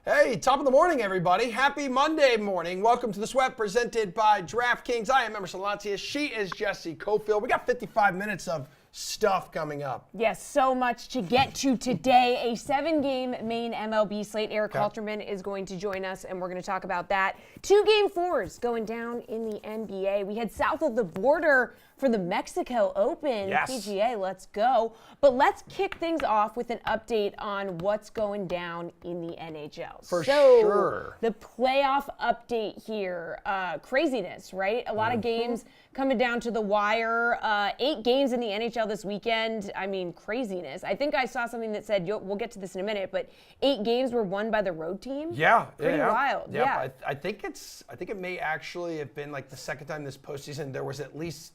Hey, top of the morning, everybody. Happy Monday morning. Welcome to The Sweat presented by DraftKings. I am Emerson Latias. She is Jessie Cofield. We got 55 minutes of stuff coming up. Yes, so much to get to today. A 7-game main MLB slate. Eric Halterman is going to join us, and we're going to talk about that. 2 Game 4s going down in the NBA. We head south of the border for the Mexico Open. Yes. PGA, let's go. But let's kick things off with an update on what's going down in the NHL. For sure. The playoff update here. Craziness, right? A lot of games coming down to the wire. 8 games in the NHL this weekend. I mean, craziness. I think I saw something that said, we'll get to this in a minute, but 8 games were won by the road team. Yeah. Pretty wild. Yep. Yeah. I think it may actually have been like the second time this postseason there was at least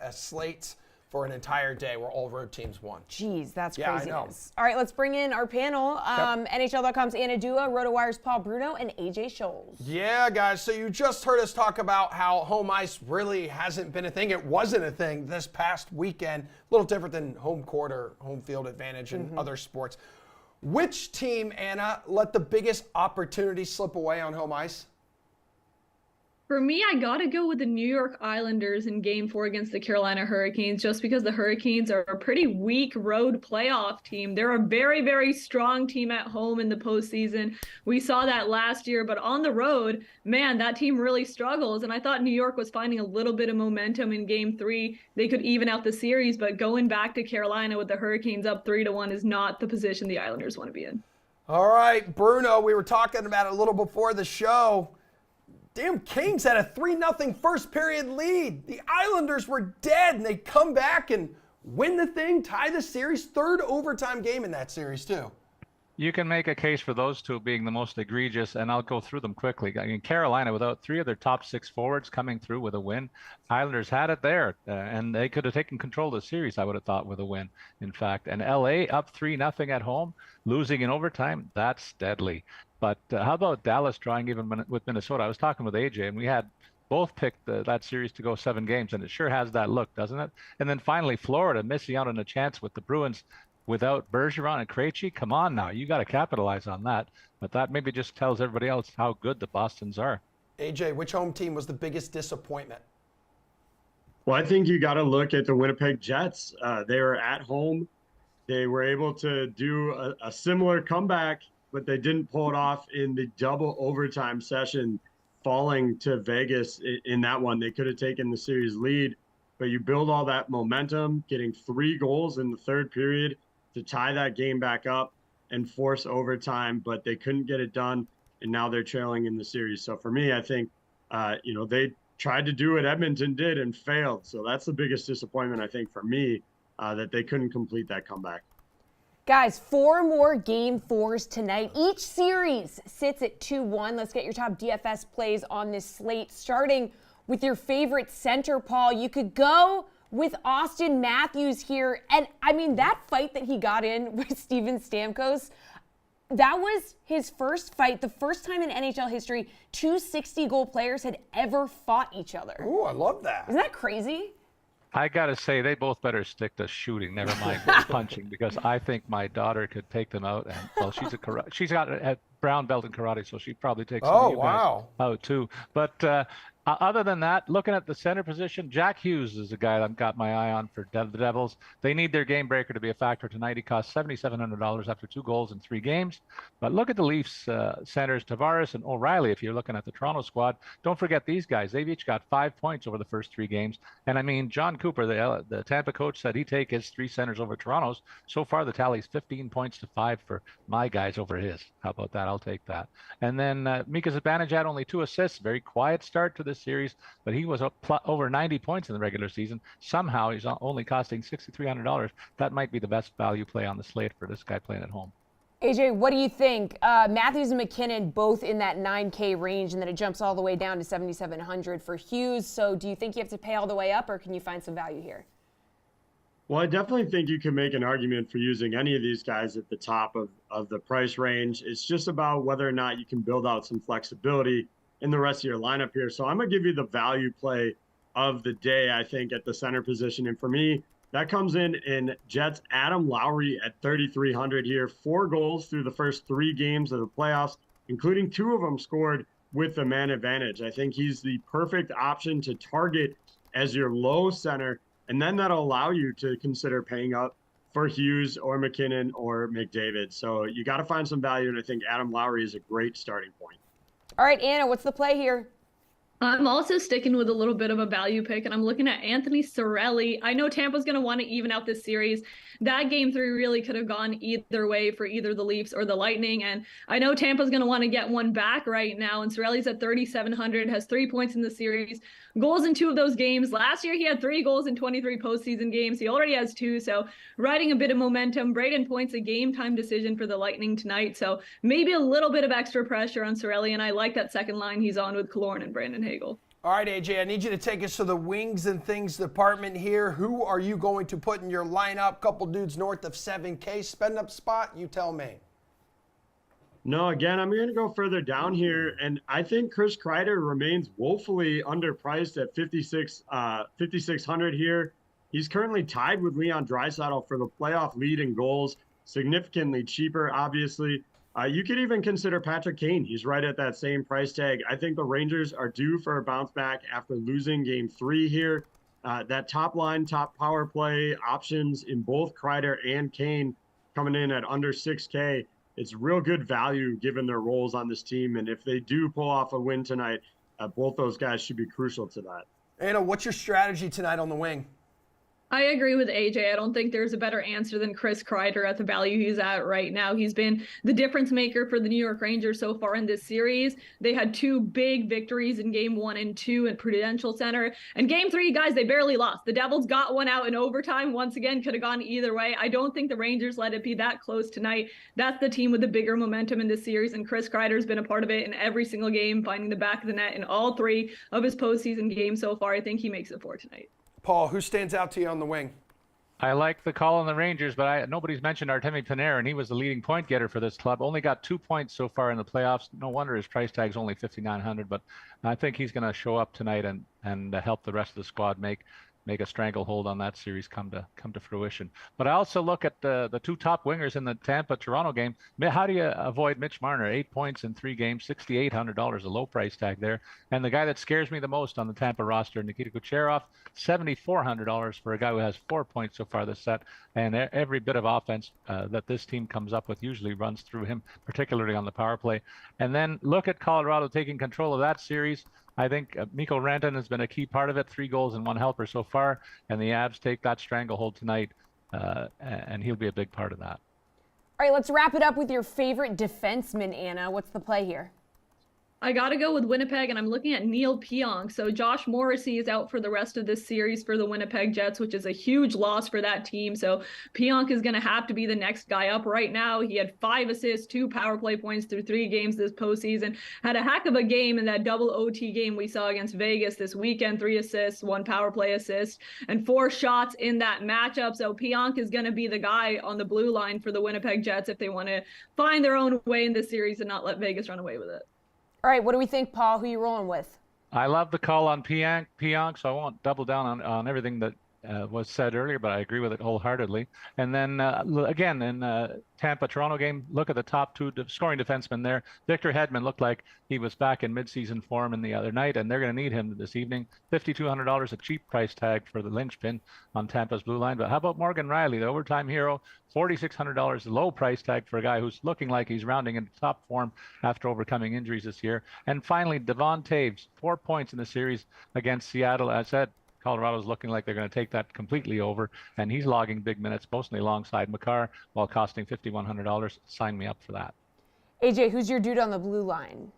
a slate for an entire day where all road teams won. Jeez, that's Yeah, craziness. I know. All right, let's bring in our panel. NHL.com's Anna Dua, RotoWire's Paul Bruno, and AJ Scholes. Yeah, guys, so you just heard us talk about how home ice really hasn't been a thing. It wasn't a thing this past weekend. A little different than home court or home field advantage in other sports. Which team, Anna, let the biggest opportunity slip away on home ice? For me, I got to go with the New York Islanders in Game 4 against the Carolina Hurricanes, just because the Hurricanes are a pretty weak road playoff team. They're a very, very strong team at home in the postseason. We saw that last year, but on the road, man, that team really struggles. And I thought New York was finding a little bit of momentum in Game 3. They could even out the series, but going back to Carolina with the Hurricanes up 3-1 is not the position the Islanders want to be in. All right, Bruno, we were talking about it a little before the show. Damn, Kings had a 3-0 first period lead. The Islanders were dead, and they come back and win the thing, tie the series. 3rd overtime game in that series, too. You can make a case for those two being the most egregious, and I'll go through them quickly. I mean, Carolina, without 3 of their top 6 forwards coming through with a win, Islanders had it there, and they could have taken control of the series, I would have thought, with a win, in fact. And LA up 3-0 at home, losing in overtime, that's deadly. But how about Dallas drawing even with Minnesota? I was talking with AJ, and we had both picked that series to go 7 games, and it sure has that look, doesn't it? And then finally, Florida missing out on a chance with the Bruins without Bergeron and Krejci. Come on now, you got to capitalize on that. But that maybe just tells everybody else how good the Bostons are. AJ, which home team was the biggest disappointment? Well, I think you got to look at the Winnipeg Jets. They were at home. They were able to do a similar comeback, but they didn't pull it off in the double overtime session, falling to Vegas in that one. They could have taken the series lead, but you build all that momentum, getting 3 goals in the 3rd period to tie that game back up and force overtime, but they couldn't get it done, and now they're trailing in the series. So for me, I think, they tried to do what Edmonton did and failed. So that's the biggest disappointment, I think, for me, that they couldn't complete that comeback. Guys, 4 more Game 4s tonight. Each series sits at 2-1. Let's get your top DFS plays on this slate, starting with your favorite center, Paul. You could go with Austin Matthews here. And, I mean, that fight that he got in with Steven Stamkos, that was his first fight, the first time in NHL history 2 60-goal players had ever fought each other. Ooh, I love that. Isn't that crazy? I got to say, they both better stick to shooting, never mind punching, because I think my daughter could take them out. And well, she's got a brown belt in karate, so she'd probably take some of you guys out too. But other than that, looking at the center position, Jack Hughes is a guy I've got my eye on for the Devils. They need their game breaker to be a factor tonight. He cost $7,700 after 2 goals in 3 games. But look at the Leafs centers, Tavares and O'Reilly, if you're looking at the Toronto squad. Don't forget these guys. They've each got 5 points over the first 3 games. And I mean, John Cooper, the Tampa coach, said he'd take his 3 centers over Toronto's. So far, the tally's 15 points to 5 for my guys over his. How about that? I'll take that. And then Mika Zibanejad, only 2 assists. Very quiet start to this series, but he was over 90 points in the regular season. Somehow he's only costing $6,300. That might be the best value play on the slate for this guy playing at home. AJ, what do you think? Matthews and McKinnon both in that $9K range, and then it jumps all the way down to $7,700 for Hughes. So do you think you have to pay all the way up, or can you find some value here? Well, I definitely think you can make an argument for using any of these guys at the top of the price range. It's just about whether or not you can build out some flexibility in the rest of your lineup here. So I'm going to give you the value play of the day, I think, at the center position. And for me, That comes in Jets Adam Lowry at 3,300 here. 4 goals through the first 3 games of the playoffs, including 2 of them scored with the man advantage. I think he's the perfect option to target as your low center, and then that'll allow you to consider paying up for Hughes or McKinnon or McDavid. So you got to find some value, and I think Adam Lowry is a great starting point. All right, Anna, what's the play here? I'm also sticking with a little bit of a value pick, and I'm looking at Anthony Cirelli. I know Tampa's going to want to even out this series. That game 3 really could have gone either way for either the Leafs or the Lightning, and I know Tampa's going to want to get one back right now, and Cirelli's at 3,700, has 3 points in the series, goals in 2 of those games. Last year, he had 3 goals in 23 postseason games. He already has 2, so riding a bit of momentum. Braden Point's a game-time decision for the Lightning tonight, so maybe a little bit of extra pressure on Cirelli, and I like that second line he's on with Killorn and Brandon Hagel. All right, AJ, I need you to take us to the wings and things department here. Who are you going to put in your lineup? Couple dudes north of 7K. Spend up spot, you tell me. No, again, I'm going to go further down here, and I think Chris Kreider remains woefully underpriced at 5,600 here. He's currently tied with Leon Draisaitl for the playoff lead in goals, significantly cheaper, obviously. You could even consider Patrick Kane. He's right at that same price tag. I think the Rangers are due for a bounce back after losing game 3 here. That top line, top power play options in both Kreider and Kane coming in at under 6K. It's real good value given their roles on this team. And if they do pull off a win tonight, both those guys should be crucial to that. Anna, what's your strategy tonight on the wing? I agree with AJ. I don't think there's a better answer than Chris Kreider at the value he's at right now. He's been the difference maker for the New York Rangers so far in this series. They had 2 big victories in game 1 and 2 at Prudential Center. And game 3, guys, they barely lost. The Devils got one out in overtime. Once again, could have gone either way. I don't think the Rangers let it be that close tonight. That's the team with the bigger momentum in this series. And Chris Kreider's been a part of it in every single game, finding the back of the net in all 3 of his postseason games so far. I think he makes it for tonight. Paul, who stands out to you on the wing? I like the call on the Rangers, but nobody's mentioned Artemi Panarin. He was the leading point getter for this club. Only got 2 points so far in the playoffs. No wonder his price tag's only 5,900. But I think he's going to show up tonight and help the rest of the squad make a stranglehold on that series come to fruition. But I also look at the 2 top wingers in the Tampa-Toronto game. How do you avoid Mitch Marner? 8 points in 3 games, $6,800, a low price tag there. And the guy that scares me the most on the Tampa roster, Nikita Kucherov, $7,400 for a guy who has 4 points so far this set. And every bit of offense that this team comes up with usually runs through him, particularly on the power play. And then look at Colorado taking control of that series. I think Mikko Rantanen has been a key part of it, 3 goals and 1 helper so far, and the Avs take that stranglehold tonight, and he'll be a big part of that. All right, let's wrap it up with your favorite defenseman, Anna. What's the play here? I got to go with Winnipeg, and I'm looking at Neil Pionk. So Josh Morrissey is out for the rest of this series for the Winnipeg Jets, which is a huge loss for that team. So Pionk is going to have to be the next guy up right now. He had 5 assists, 2 power play points through 3 games this postseason. Had a heck of a game in that double OT game we saw against Vegas this weekend. 3 assists, 1 power play assist, and 4 shots in that matchup. So Pionk is going to be the guy on the blue line for the Winnipeg Jets if they want to find their own way in this series and not let Vegas run away with it. All right, what do we think, Paul? Who are you rolling with? I love the call on Pionk, so I won't double down on everything that was said earlier, but I agree with it wholeheartedly. And then again, in Tampa-Toronto game, look at the top 2 scoring defensemen there. Victor Hedman looked like he was back in midseason form in the other night, and they're going to need him this evening. $5,200, a cheap price tag for the linchpin on Tampa's blue line. But how about Morgan Riley, the overtime hero? $4,600, low price tag for a guy who's looking like he's rounding into top form after overcoming injuries this year. And finally, Devon Taves, 4 points in the series against Seattle. As I said, Colorado's looking like they're going to take that completely over, and he's logging big minutes, mostly alongside Makar, while costing $5,100. Sign me up for that. AJ, who's your dude on the blue line?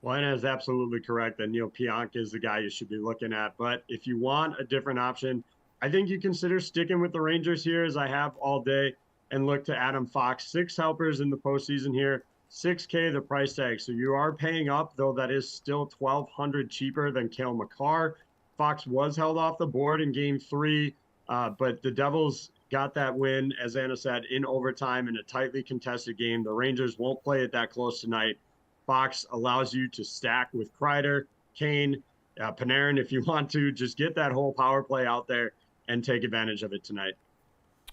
Well, Anna is absolutely correct that Neil Pionk is the guy you should be looking at. But if you want a different option, I think you consider sticking with the Rangers here, as I have all day, and look to Adam Fox. 6 helpers in the postseason here, $6K the price tag. So you are paying up, though that is still $1,200 cheaper than Cale Makar. Fox was held off the board in game 3, but the Devils got that win, as Anna said, in overtime in a tightly contested game. The Rangers won't play it that close tonight. Fox allows you to stack with Kreider, Kane, Panarin if you want to. Just get that whole power play out there and take advantage of it tonight.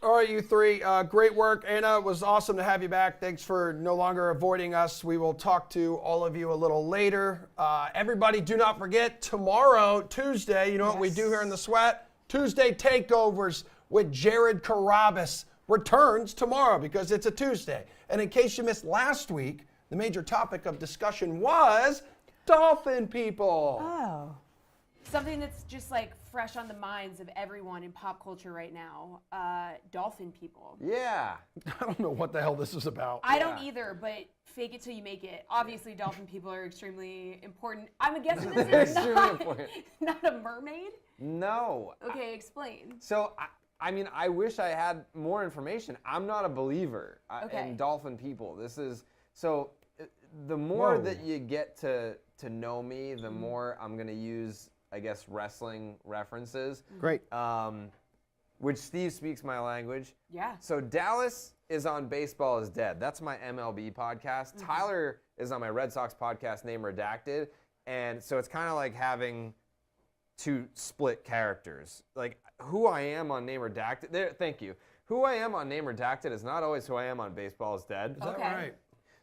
All right, you three. Great work. Anna, it was awesome to have you back. Thanks for no longer avoiding us. We will talk to all of you a little later. Everybody, do not forget, tomorrow, Tuesday, you know what we do here in the Sweat? Tuesday Takeovers with Jared Carabas returns tomorrow because it's a Tuesday. And in case you missed last week, the major topic of discussion was dolphin people. Oh. Something that's just like fresh on the minds of everyone in pop culture right now. Dolphin people. Yeah. I don't know what the hell this is about. I don't either, but fake it till you make it. Obviously, dolphin people are extremely important. I'm guessing this is not a mermaid? No. Okay, explain. So, I mean, I wish I had more information. I'm not a believer in dolphin people. This is, so the more that you get to know me, the more I'm going to use, I guess, wrestling references. Great. Which Steve speaks my language. Yeah. So Dallas is on Baseball is Dead. That's my MLB podcast. Tyler is on my Red Sox podcast, Name Redacted. And so it's kind of like having two split characters. Like who I am on Name Redacted. There, thank you. Who I am on Name Redacted is not always who I am on Baseball is Dead. Is that right?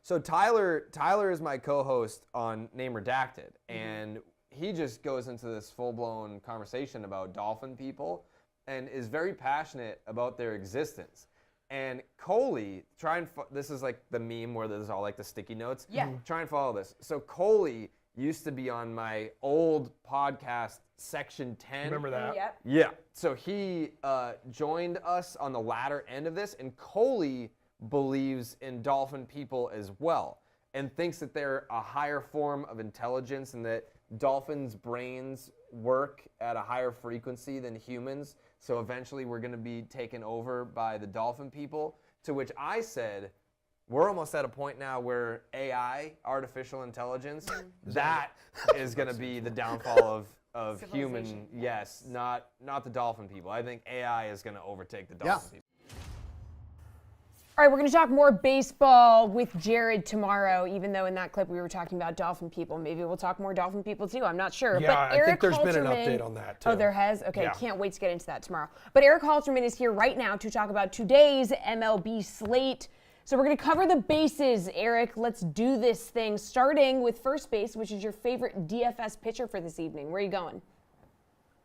So Tyler is my co-host on Name Redacted, and he just goes into this full-blown conversation about dolphin people and is very passionate about their existence. And Coley, this is like the meme where there's all like the sticky notes. Yeah. Try and follow this. So Coley used to be on my old podcast, Section 10. Remember that? Yep. Yeah. So he joined us on the latter end of this, and Coley believes in dolphin people as well and thinks that they're a higher form of intelligence and that dolphins' brains work at a higher frequency than humans. So eventually we're going to be taken over by the dolphin people, to which I said, we're almost at a point now where AI, artificial intelligence, that is going to be the downfall of human, yes, not the dolphin people. I think AI is going to overtake the dolphin people. All right, we're going to talk more baseball with Jared tomorrow, even though in that clip we were talking about dolphin people. Maybe we'll talk more dolphin people too. I'm not sure. Yeah, but Eric I think there's been an Halterman, update on that too. Oh, there has? Okay, Yeah. Can't wait to get into that tomorrow. But Eric Halterman is here right now to talk about today's MLB slate. So we're going to cover the bases, Eric. Let's do this thing, starting with first base, which is your favorite DFS pitcher for this evening. Where are you going?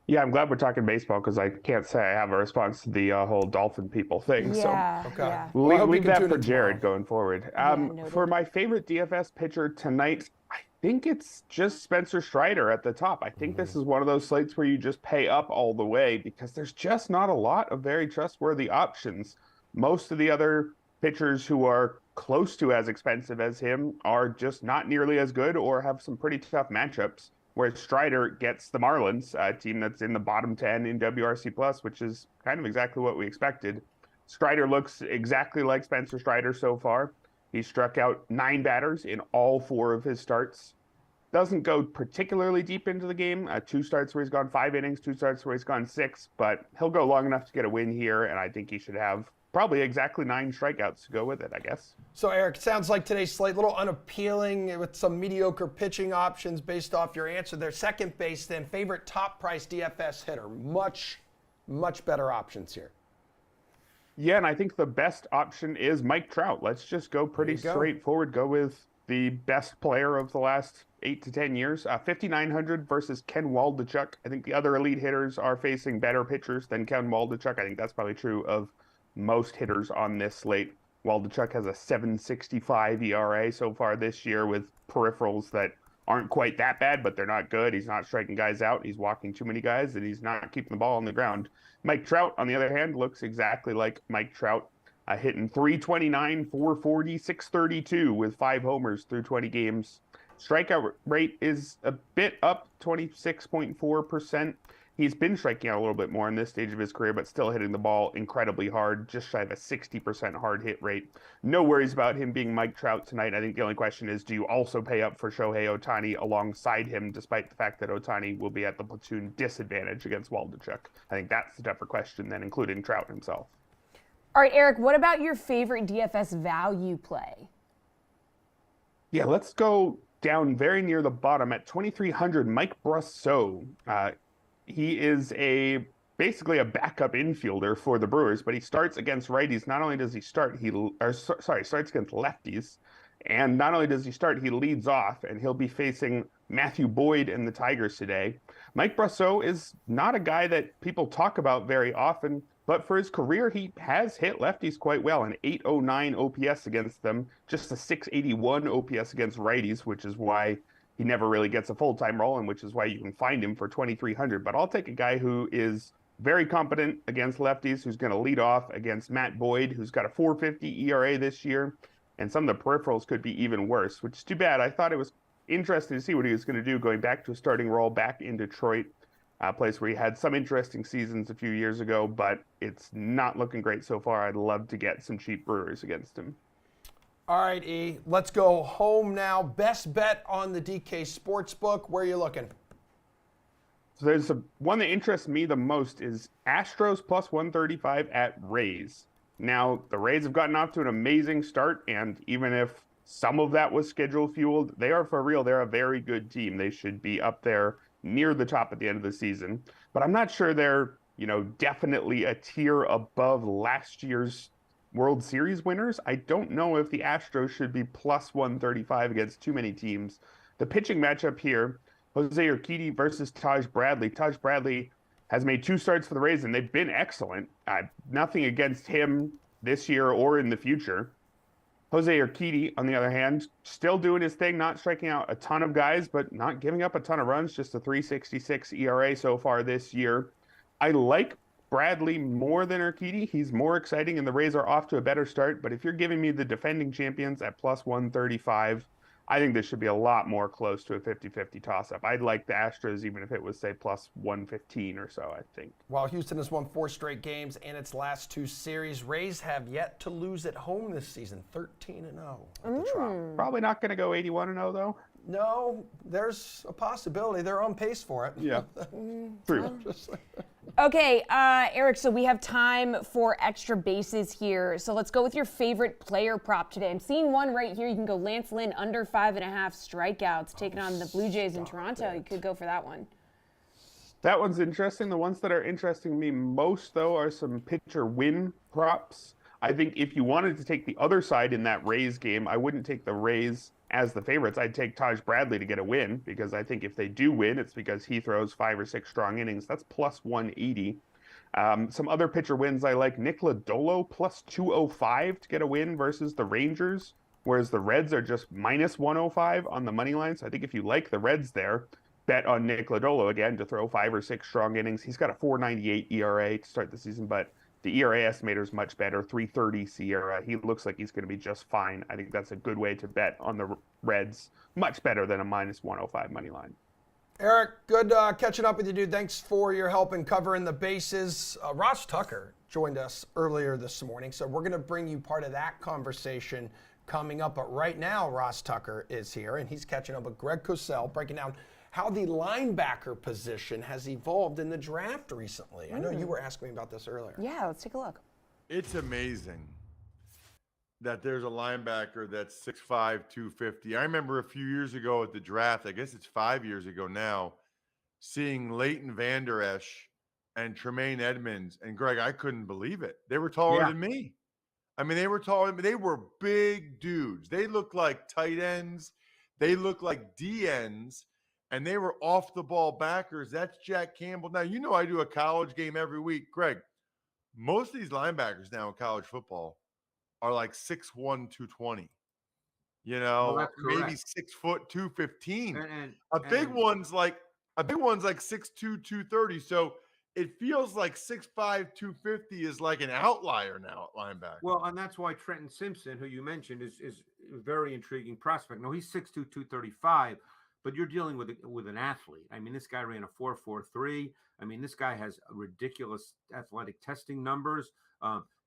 Yeah, I'm glad we're talking baseball because I can't say I have a response to the whole dolphin people thing. Yeah, Okay. yeah. Well, I hope you leave can that tune for in Jared tomorrow. going forward. noted. For my favorite DFS pitcher tonight, I think it's just Spencer Strider at the top. I think this is one of those slates where you just pay up all the way because there's just not a lot of very trustworthy options. Most of the other pitchers who are close to as expensive as him are just not nearly as good or have some pretty tough matchups. Whereas Strider gets the Marlins, a team that's in the bottom 10 in WRC+, which is kind of exactly what we expected. Strider looks exactly like Spencer Strider so far. He struck out 9 batters in all 4 of his starts. Doesn't go particularly deep into the game. 2 starts where he's gone 5 innings, 2 starts where he's gone 6, but he'll go long enough to get a win here, and I think he should have probably exactly 9 strikeouts to go with it, I guess. So, Eric, it sounds like today's slate a little unappealing with some mediocre pitching options based off your answer there. Second base, then, favorite top price DFS hitter. Much better options here. Yeah, and I think the best option is Mike Trout. Let's just go pretty straightforward. Go with the best player of the last 8 to 10 years. 5,900 versus Ken Waldichuk. I think the other elite hitters are facing better pitchers than Ken Waldichuk. I think that's probably true of most hitters on this slate. Waldichuk has a 7.65 ERA so far this year with peripherals that aren't quite that bad, but they're not good. He's not striking guys out. He's walking too many guys, and he's not keeping the ball on the ground. Mike Trout, on the other hand, looks exactly like Mike Trout, hitting 329, 440, 632 with 5 homers through 20 games. Strikeout rate is a bit up, 26.4%. He's been striking out a little bit more in this stage of his career, but still hitting the ball incredibly hard, just shy of a 60% hard hit rate. No worries about him being Mike Trout tonight. I think the only question is, do you also pay up for Shohei Ohtani alongside him, despite the fact that Ohtani will be at the platoon disadvantage against Waldichuk? I think that's the tougher question than including Trout himself. All right, Eric, what about your favorite DFS value play? Yeah, let's go down very near the bottom at 2,300, Mike Brosseau. He is a basically a backup infielder for the Brewers, but he starts against righties. Not only does he start, starts against lefties. And not only does he start, he leads off, and he'll be facing Matthew Boyd and the Tigers today. Mike Brasseur is not a guy that people talk about very often, but for his career, he has hit lefties quite well. An 809 OPS against them, just a 681 OPS against righties, which is why he never really gets a full-time role, and which is why you can find him for 2,300. But I'll take a guy who is very competent against lefties, who's going to lead off against Matt Boyd, who's got a 4.50 ERA this year. And some of the peripherals could be even worse, which is too bad. I thought it was interesting to see what he was going to do going back to a starting role back in Detroit, a place where he had some interesting seasons a few years ago, but it's not looking great so far. I'd love to get some cheap Brewers against him. All right, E, let's go home now. Best bet on the DK Sportsbook. Where are you looking? So there's one that interests me the most is Astros plus 135 at Rays. Now, the Rays have gotten off to an amazing start, and even if some of that was schedule fueled, they are for real. They're a very good team. They should be up there near the top at the end of the season. But I'm not sure they're, definitely a tier above last year's World Series winners. I don't know if the Astros should be plus 135 against too many teams. The pitching matchup here, Jose Urquidy versus Taj Bradley. Taj Bradley has made 2 starts for the Rays, and they've been excellent. Nothing against him this year or in the future. Jose Urquidy, on the other hand, still doing his thing, not striking out a ton of guys, but not giving up a ton of runs, just a 3.66 ERA so far this year. I like Bradley more than Urquidy. He's more exciting, and the Rays are off to a better start. But if you're giving me the defending champions at plus 135, I think this should be a lot more close to a 50-50 toss-up. I'd like the Astros, even if it was, say, plus 115 or so, I think. While Houston has won 4 straight games in its last 2 series, Rays have yet to lose at home this season, 13-0 at the Trop. Probably not going to go 81-0, though. No, there's a possibility. They're on pace for it. Yeah, true. Okay, Eric, so we have time for extra bases here. So let's go with your favorite player prop today. I'm seeing one right here. You can go Lance Lynn under 5.5 strikeouts, taking on the Blue Jays in Toronto. You could go for that one. That one's interesting. The ones that are interesting me most, though, are some pitcher win props. I think if you wanted to take the other side in that Rays game, I wouldn't take the Rays as the favorites. I'd take Taj Bradley to get a win, because I think if they do win, it's because he throws 5 or 6 strong innings. That's plus 180. Some other pitcher wins I like. Nick Lodolo plus 205 to get a win versus the Rangers, whereas the Reds are just minus 105 on the money line. So I think if you like the Reds there, bet on Nick Lodolo again to throw 5 or 6 strong innings. He's got a 4.98 ERA to start the season, but the ERA estimator is much better, 3.30 SIERA. He looks like he's going to be just fine. I think that's a good way to bet on the Reds, much better than a minus 105 money line. Eric, good catching up with you, dude. Thanks for your help in covering the bases. Ross Tucker joined us earlier this morning, so we're going to bring you part of that conversation coming up. But right now, Ross Tucker is here, and he's catching up with Greg Cosell, breaking down how the linebacker position has evolved in the draft recently. I know you were asking me about this earlier. Yeah, let's take a look. It's amazing that there's a linebacker that's 6'5", 250. I remember a few years ago at the draft, I guess it's 5 years ago now, seeing Leighton Vander Esch and Tremaine Edmonds. And Greg, I couldn't believe it. They were taller than me. I mean, they were taller. They were big dudes. They looked like tight ends. They looked like D ends. And they were off the ball backers. That's Jack Campbell. Now, you know I do a college game every week. Greg, most of these linebackers now in college football are like 6'1", 220. Maybe 6 foot 215. A big one's like 6'2", 230. So it feels like 6'5", 250 is like an outlier now at linebacker. Well, and that's why Trenton Simpson, who you mentioned, is a very intriguing prospect. No, he's 6'2", 235. But you're dealing with an athlete. I mean, this guy ran a 4.43. I mean, this guy has ridiculous athletic testing numbers.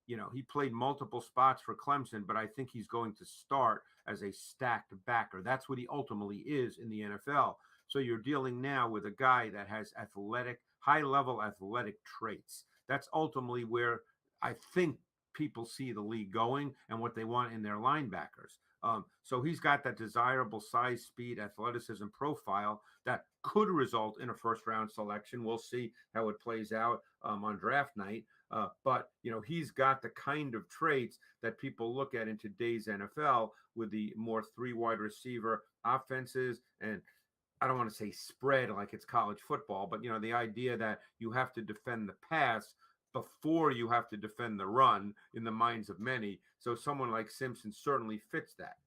He played multiple spots for Clemson, but I think he's going to start as a stacked backer. That's what he ultimately is in the NFL. So you're dealing now with a guy that has high-level athletic traits. That's ultimately where I think people see the league going and what they want in their linebackers. So he's got that desirable size, speed, athleticism profile that could result in a first-round selection. We'll see how it plays out on draft night. But, he's got the kind of traits that people look at in today's NFL with the more three wide receiver offenses. And I don't want to say spread like it's college football, but, the idea that you have to defend the pass before you have to defend the run in the minds of many. So someone like Simpson certainly fits that.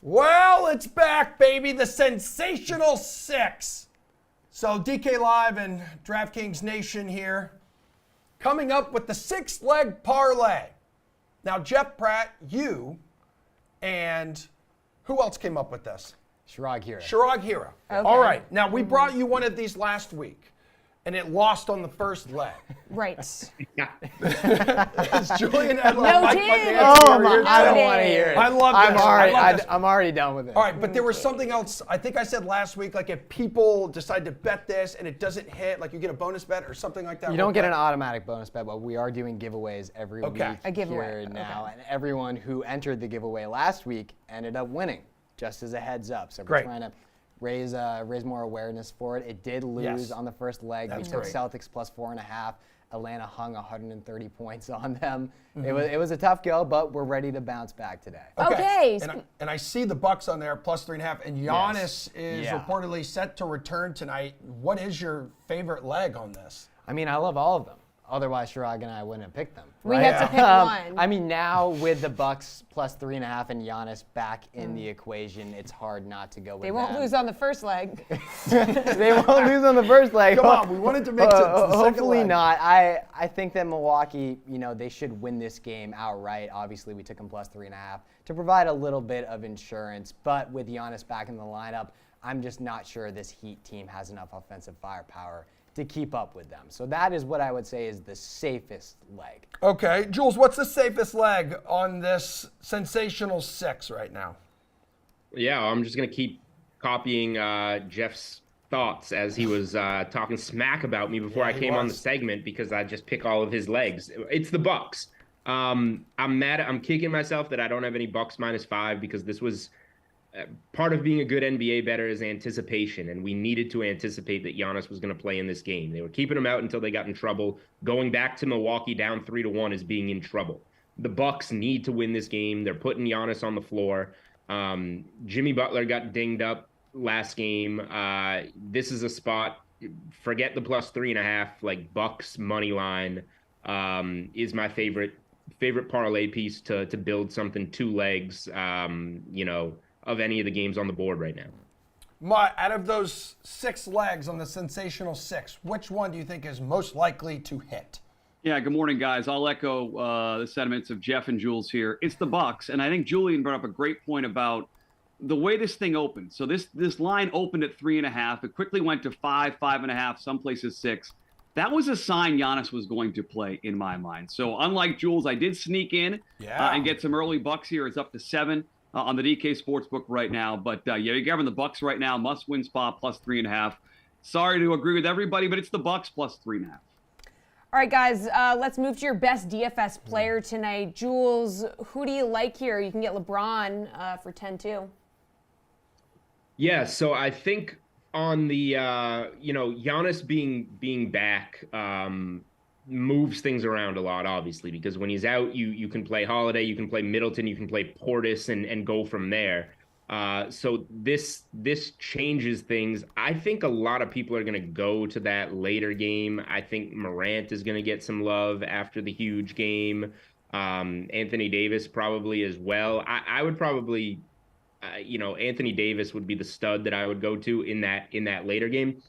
Well, it's back, baby. The sensational six. So DK Live and DraftKings Nation here, coming up with the 6-leg parlay. Now, Jeff Pratt, you, and who else came up with this? Shirag Hira. Shirag Hira. Okay. All right. Now, we brought you one of these last week, and it lost on the first leg. Right. Is Julian Edler No Mike did. Montanaro Oh here? my! I don't No want to did. hear it. I love I'm this. already. I love this. I'm already done with it. All right, but there was something else. I think I said last week, like if people decide to bet this and it doesn't hit, like you get a bonus bet or something like that. You don't get an automatic bonus bet, but we are doing giveaways every week A giveaway, here now, okay. and everyone who entered the giveaway last week ended up winning. Just as a heads up, so we're Great. trying to raise more awareness for it. It did lose Yes. on the first leg. That's we took great. Celtics plus 4.5. Atlanta hung 130 points on them. Mm-hmm. It was a tough go, but we're ready to bounce back today. Okay. And I see the Bucks on there plus 3.5, and Giannis is Yeah. reportedly set to return tonight. What is your favorite leg on this? I mean, I love all of them. Otherwise, Shirag and I wouldn't have picked them. We right? have to pick one. I mean, now with the Bucks plus 3.5 and Giannis back in the equation, it's hard not to go with They won't them. lose on the first leg. They won't lose on the first leg. Come on, we wanted to make it to the second Hopefully leg. not. I think that Milwaukee, they should win this game outright. Obviously, we took them plus 3.5 to provide a little bit of insurance. But with Giannis back in the lineup, I'm just not sure this Heat team has enough offensive firepower to keep up with them. So that is what I would say is the safest leg. Okay, Jules, what's the safest leg on this sensational 6 right now? Yeah, I'm just going to keep copying Jeff's thoughts as he was talking smack about me before I came on the segment, because I just pick all of his legs. It's the Bucks. I'm kicking myself that I don't have any Bucks -5, because this was part of being a good NBA bettor is anticipation, and we needed to anticipate that Giannis was going to play in this game. They were keeping him out until they got in trouble. Going back to Milwaukee down 3-1 is being in trouble. The Bucks need to win this game. They're putting Giannis on the floor. Jimmy Butler got dinged up last game. This is a spot. Forget the plus 3.5. Like Bucks money line is my favorite favorite parlay piece to build something 2 legs, of any of the games on the board right now. Mutt, out of those 6 legs on the sensational 6, which one do you think is most likely to hit? Yeah, good morning, guys. I'll echo the sentiments of Jeff and Jules here. It's the Bucks, and I think Julian brought up a great point about the way this thing opened. So this line opened at 3.5. It quickly went to 5, 5.5, some places 6. That was a sign Giannis was going to play in my mind. So unlike Jules, I did sneak in and get some early bucks here. It's up to 7 on the DK Sportsbook right now. But you're grabbing the Bucks right now, must-win spot plus 3.5. Sorry to agree with everybody, but it's the Bucks plus 3.5. All right, guys, let's move to your best DFS player tonight. Jules, who do you like here? You can get LeBron for 10-2. Yeah, so I think on the, Giannis being back moves things around a lot, obviously, because when he's out, you can play Holiday, you can play Middleton, you can play Portis and go from there. So this changes things. I think a lot of people are going to go to that later game. I think Morant is going to get some love after the huge game. Anthony Davis probably as well. I would probably, Anthony Davis would be the stud that I would go to in that later game.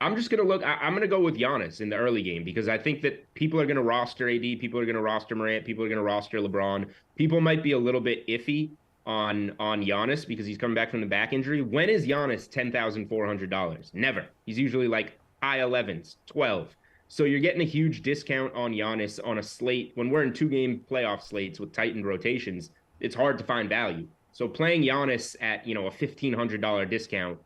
I'm just going to look. I'm going to go with Giannis in the early game because I think that people are going to roster AD, people are going to roster Morant, people are going to roster LeBron. People might be a little bit iffy on Giannis because he's coming back from the back injury. When is Giannis $10,400? Never. He's usually like high 11s, 12. So you're getting a huge discount on Giannis on a slate. When we're in 2-game playoff slates with tightened rotations, it's hard to find value. So playing Giannis at, a $1,500 discount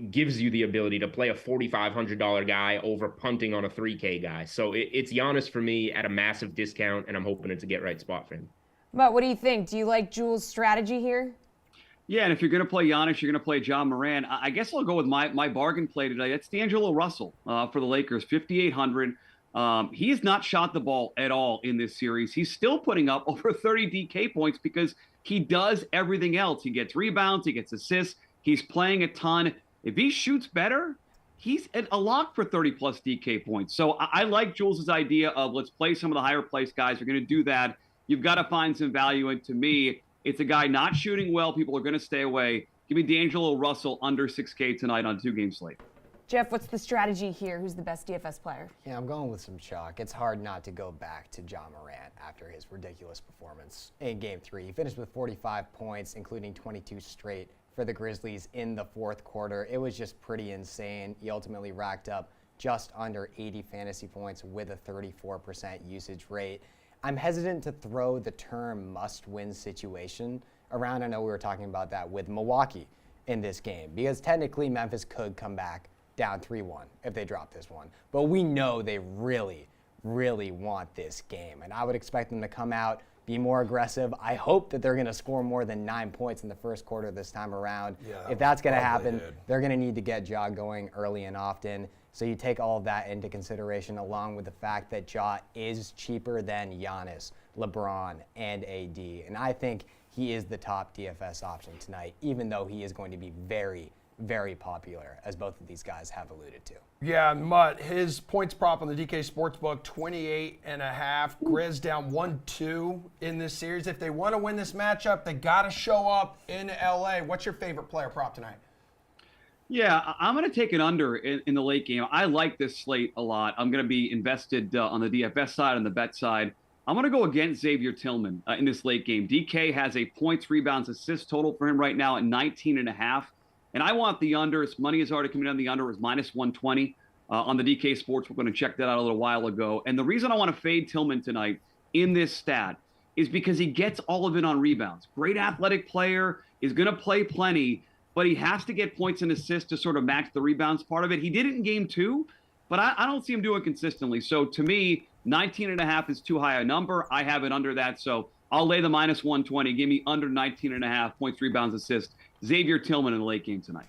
gives you the ability to play a $4,500 guy over punting on a 3K guy. So it's Giannis for me at a massive discount, and I'm hoping it's a get right spot for him. But what do you think? Do you like Jules' strategy here? Yeah, and if you're going to play Giannis, you're going to play John Moran. I guess I'll go with my bargain play today. It's D'Angelo Russell for the Lakers, 5,800. He has not shot the ball at all in this series. He's still putting up over 30 DK points because he does everything else. He gets rebounds, he gets assists, he's playing a ton. If he shoots better, he's a lock for 30-plus DK points. So I like Jules' idea of let's play some of the higher-priced guys. We're going to do that. You've got to find some value. And to me, it's a guy not shooting well. People are going to stay away. Give me D'Angelo Russell under 6K tonight on 2-game slate. Jeff, what's the strategy here? Who's the best DFS player? Yeah, I'm going with some chalk. It's hard not to go back to John Morant after his ridiculous performance in Game 3. He finished with 45 points, including 22 straight for the Grizzlies in the fourth quarter. It was just pretty insane. He ultimately racked up just under 80 fantasy points with a 34% usage rate. I'm hesitant to throw the term must-win situation around. I know we were talking about that with Milwaukee in this game because technically Memphis could come back down 3-1 if they drop this one. But we know they really, really want this game. And I would expect them to come out, be more aggressive. I hope that they're going to score more than 9 points in the first quarter this time around. Yeah, if that's going to happen, they're going to need to get Ja going early and often. So you take all of that into consideration along with the fact that Ja is cheaper than Giannis, LeBron, and AD. And I think he is the top DFS option tonight, even though he is going to be very, very popular, as both of these guys have alluded to. Yeah, Mutt, his points prop on the DK Sportsbook, 28.5. Grizz down 1-2 in this series. If they want to win this matchup, they got to show up in LA. What's your favorite player prop tonight? Yeah, I'm going to take it under in the late game. I like this slate a lot. I'm going to be invested on the DFS side and the bet side. I'm going to go against Xavier Tillman in this late game. DK has a points, rebounds, assists total for him right now at 19.5. And I want the under. His money is already coming in on the under. It was minus 120 on the DK Sports. We're going to check that out a little while ago. And the reason I want to fade Tillman tonight in this stat is because he gets all of it on rebounds. Great athletic player, is going to play plenty, but he has to get points and assists to sort of match the rebounds part of it. He did it in game 2, but I don't see him doing it consistently. So to me, 19.5 is too high a number. I have it under that, so I'll lay the minus 120. Give me under 19.5 points, rebounds, assists. Xavier Tillman in the late game tonight.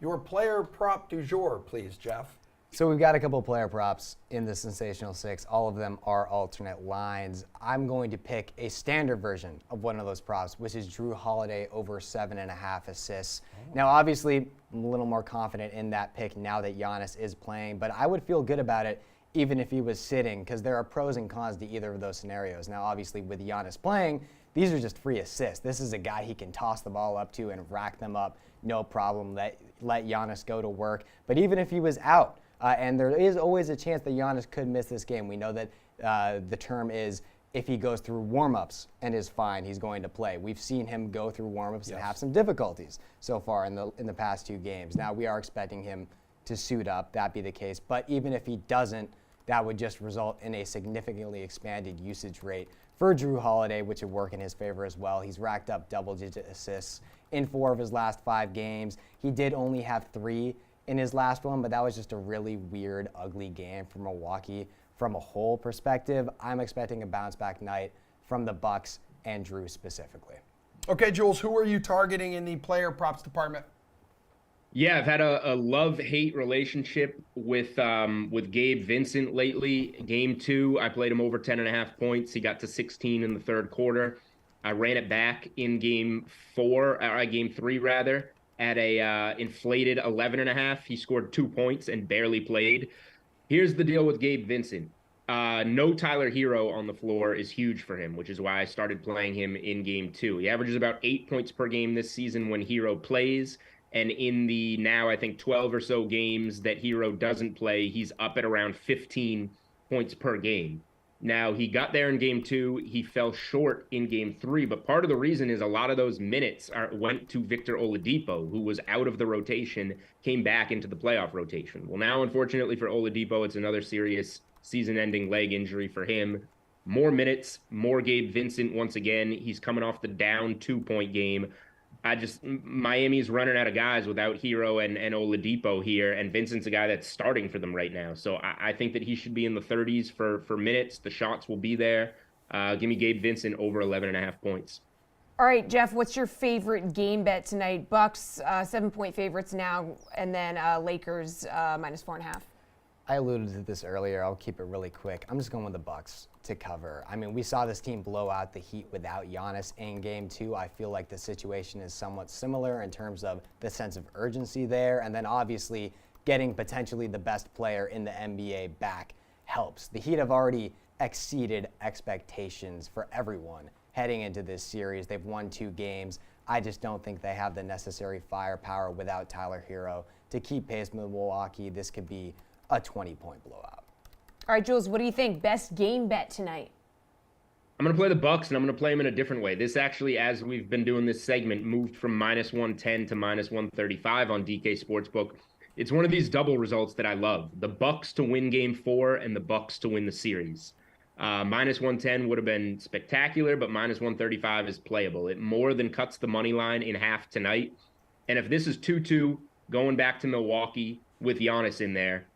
Your player prop du jour, please, Jeff. So we've got a couple of player props in the Sensational Six. All of them are alternate lines. I'm going to pick a standard version of one of those props, which is Drew Holiday over 7.5 assists. Now, obviously, I'm a little more confident in that pick now that Giannis is playing, but I would feel good about it even if he was sitting, because there are pros and cons to either of those scenarios. Now, obviously, with Giannis playing, these are just free assists. This is a guy he can toss the ball up to and rack them up, no problem. Let Giannis go to work. But even if he was out, and there is always a chance that Giannis could miss this game. We know that the term is if he goes through warm-ups and is fine, he's going to play. We've seen him go through warm-ups and have some difficulties so far in the past 2 games. Now, we are expecting him to suit up, that be the case. But even if he doesn't, that would just result in a significantly expanded usage rate for Jrue Holiday, which would work in his favor as well. He's racked up double-digit assists in 4 of his last 5 games. He did only have 3 in his last one, but that was just a really weird, ugly game for Milwaukee. From a whole perspective, I'm expecting a bounce-back night from the Bucks and Jrue specifically. Okay, Jules, who are you targeting in the player props department? Yeah, I've had a love-hate relationship with Gabe Vincent lately. Game 2, I played him over 10.5 points. He got to 16 in the third quarter. I ran it back in game 3 rather, at a inflated 11.5. He scored 2 points and barely played. Here's the deal with Gabe Vincent. No Tyler Hero on the floor is huge for him, which is why I started playing him in game 2. He averages about 8 points per game this season when Hero plays. And in the now, I think, 12 or so games that Hero doesn't play, he's up at around 15 points per game. Now, he got there in game 2. He fell short in game 3. But part of the reason is a lot of those minutes went to Victor Oladipo, who was out of the rotation, came back into the playoff rotation. Well, now, unfortunately for Oladipo, it's another serious season-ending leg injury for him. More minutes, more Gabe Vincent once again. He's coming off the down 2-point game. Miami's running out of guys without Hero and Oladipo here, and Vincent's a guy that's starting for them right now. So I think that he should be in the 30s for minutes. The shots will be there. Give me Gabe Vincent over 11.5 points. All right, Jeff, what's your favorite game bet tonight? Bucks 7-point favorites now, and then Lakers -4.5. I alluded to this earlier. I'll keep it really quick. I'm just going with the Bucks to cover. I mean, we saw this team blow out the Heat without Giannis in game 2. I feel like the situation is somewhat similar in terms of the sense of urgency there. And then obviously getting potentially the best player in the NBA back helps. The Heat have already exceeded expectations for everyone heading into this series. They've won 2 games. I just don't think they have the necessary firepower without Tyler Hero to keep pace with Milwaukee. This could be a 20-point blowout. All right, Jules, what do you think? Best game bet tonight? I'm going to play the Bucks, and I'm going to play them in a different way. This actually, as we've been doing this segment, moved from -110 to -135 on DK Sportsbook. It's one of these double results that I love. The Bucks to win game 4 and the Bucks to win the series. -110 would have been spectacular, but -135 is playable. It more than cuts the money line in half tonight. And if this is 2-2 going back to Milwaukee with Giannis in there,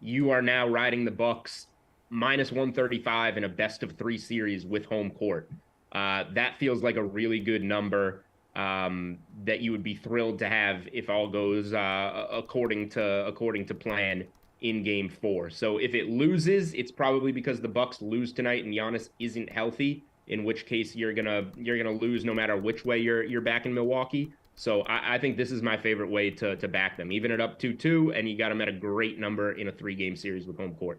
you are now riding the Bucks -135 in a best-of-3 series with home court. That feels like a really good number that you would be thrilled to have if all goes according to plan in Game 4. So if it loses, it's probably because the Bucks lose tonight and Giannis isn't healthy. In which case you're gonna lose no matter which way you're back in Milwaukee. So I think this is my favorite way to back them. Even it up 2-2, and you got them at a great number in a 3-game series with home court.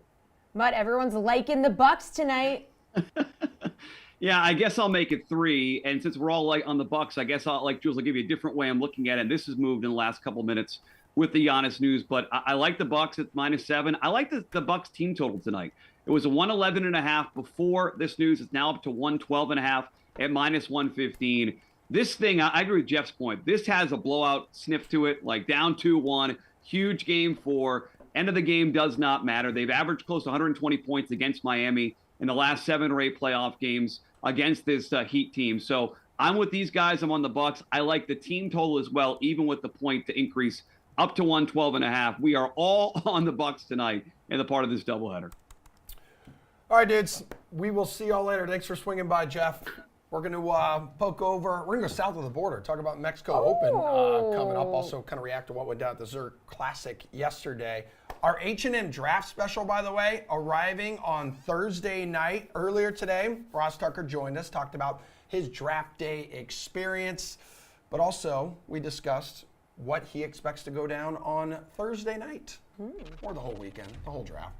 Mutt, everyone's liking the Bucks tonight. Yeah, I guess I'll make it 3. And since we're all like on the Bucks, I guess I'll, like Jules, I'll give you a different way I'm looking at it. And this has moved in the last couple minutes with the Giannis news, but I like the Bucks at -7. I like the Bucks team total tonight. It was a 111.5 before this news. It's now up to 112.5 at -115. This thing, I agree with Jeff's point. This has a blowout sniff to it, like down 2-1, huge game 4. End of the game does not matter. They've averaged close to 120 points against Miami in the last 7 or 8 playoff games against this Heat team. So I'm with these guys. I'm on the Bucks. I like the team total as well, even with the point to increase up to 112.5. We are all on the Bucks tonight in the part of this doubleheader. All right, dudes. We will see y'all later. Thanks for swinging by, Jeff. We're going to poke over. We're going to go south of the border, talk about Mexico Open coming up. Also kind of react to what went down at the Zurich Classic yesterday. Our H&M draft special, by the way, arriving on Thursday night. Earlier today, Ross Tucker joined us, talked about his draft day experience. But also, we discussed what he expects to go down on Thursday night. Or the whole weekend, the whole draft.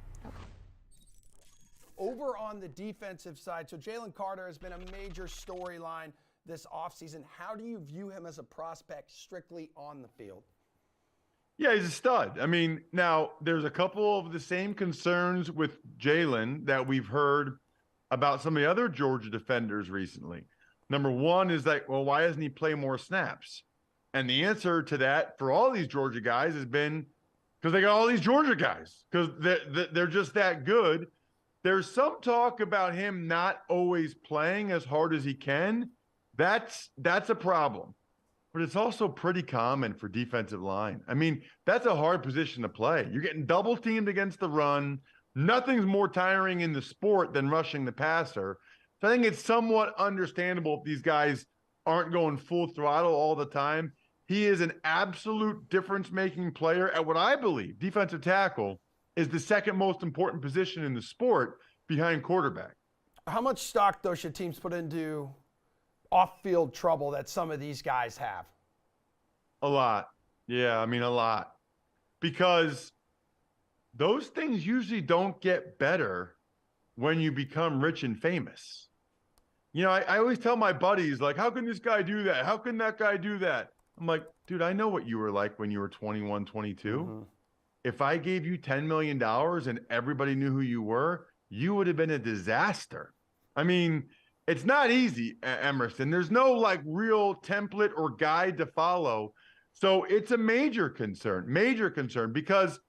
Over on the defensive side, so Jalen Carter has been a major storyline this offseason. How do you view him as a prospect strictly on the field? Yeah, he's a stud. I mean, now there's a couple of the same concerns with Jalen that we've heard about some of the other Georgia defenders recently. Number one is like, well, why doesn't he play more snaps? And the answer to that for all these Georgia guys has been because they got all these Georgia guys, because they're just that good. There's some talk about him not always playing as hard as he can. That's a problem. But it's also pretty common for defensive line. I mean, that's a hard position to play. You're getting double teamed against the run. Nothing's more tiring in the sport than rushing the passer. So I think it's somewhat understandable if these guys aren't going full throttle all the time. He is an absolute difference-making player at what I believe defensive tackle is the second most important position in the sport behind quarterback. How much stock, though, should teams put into off-field trouble that some of these guys have? A lot. Yeah, I mean, a lot. Because those things usually don't get better when you become rich and famous. You know, I always tell my buddies, like, how can this guy do that? How can that guy do that? I'm like, dude, I know what you were like when you were 21, 22. Mm-hmm. If I gave you $10 million and everybody knew who you were, you would have been a disaster. I mean, it's not easy, Emerson. There's no like real template or guide to follow. So it's a major concern, because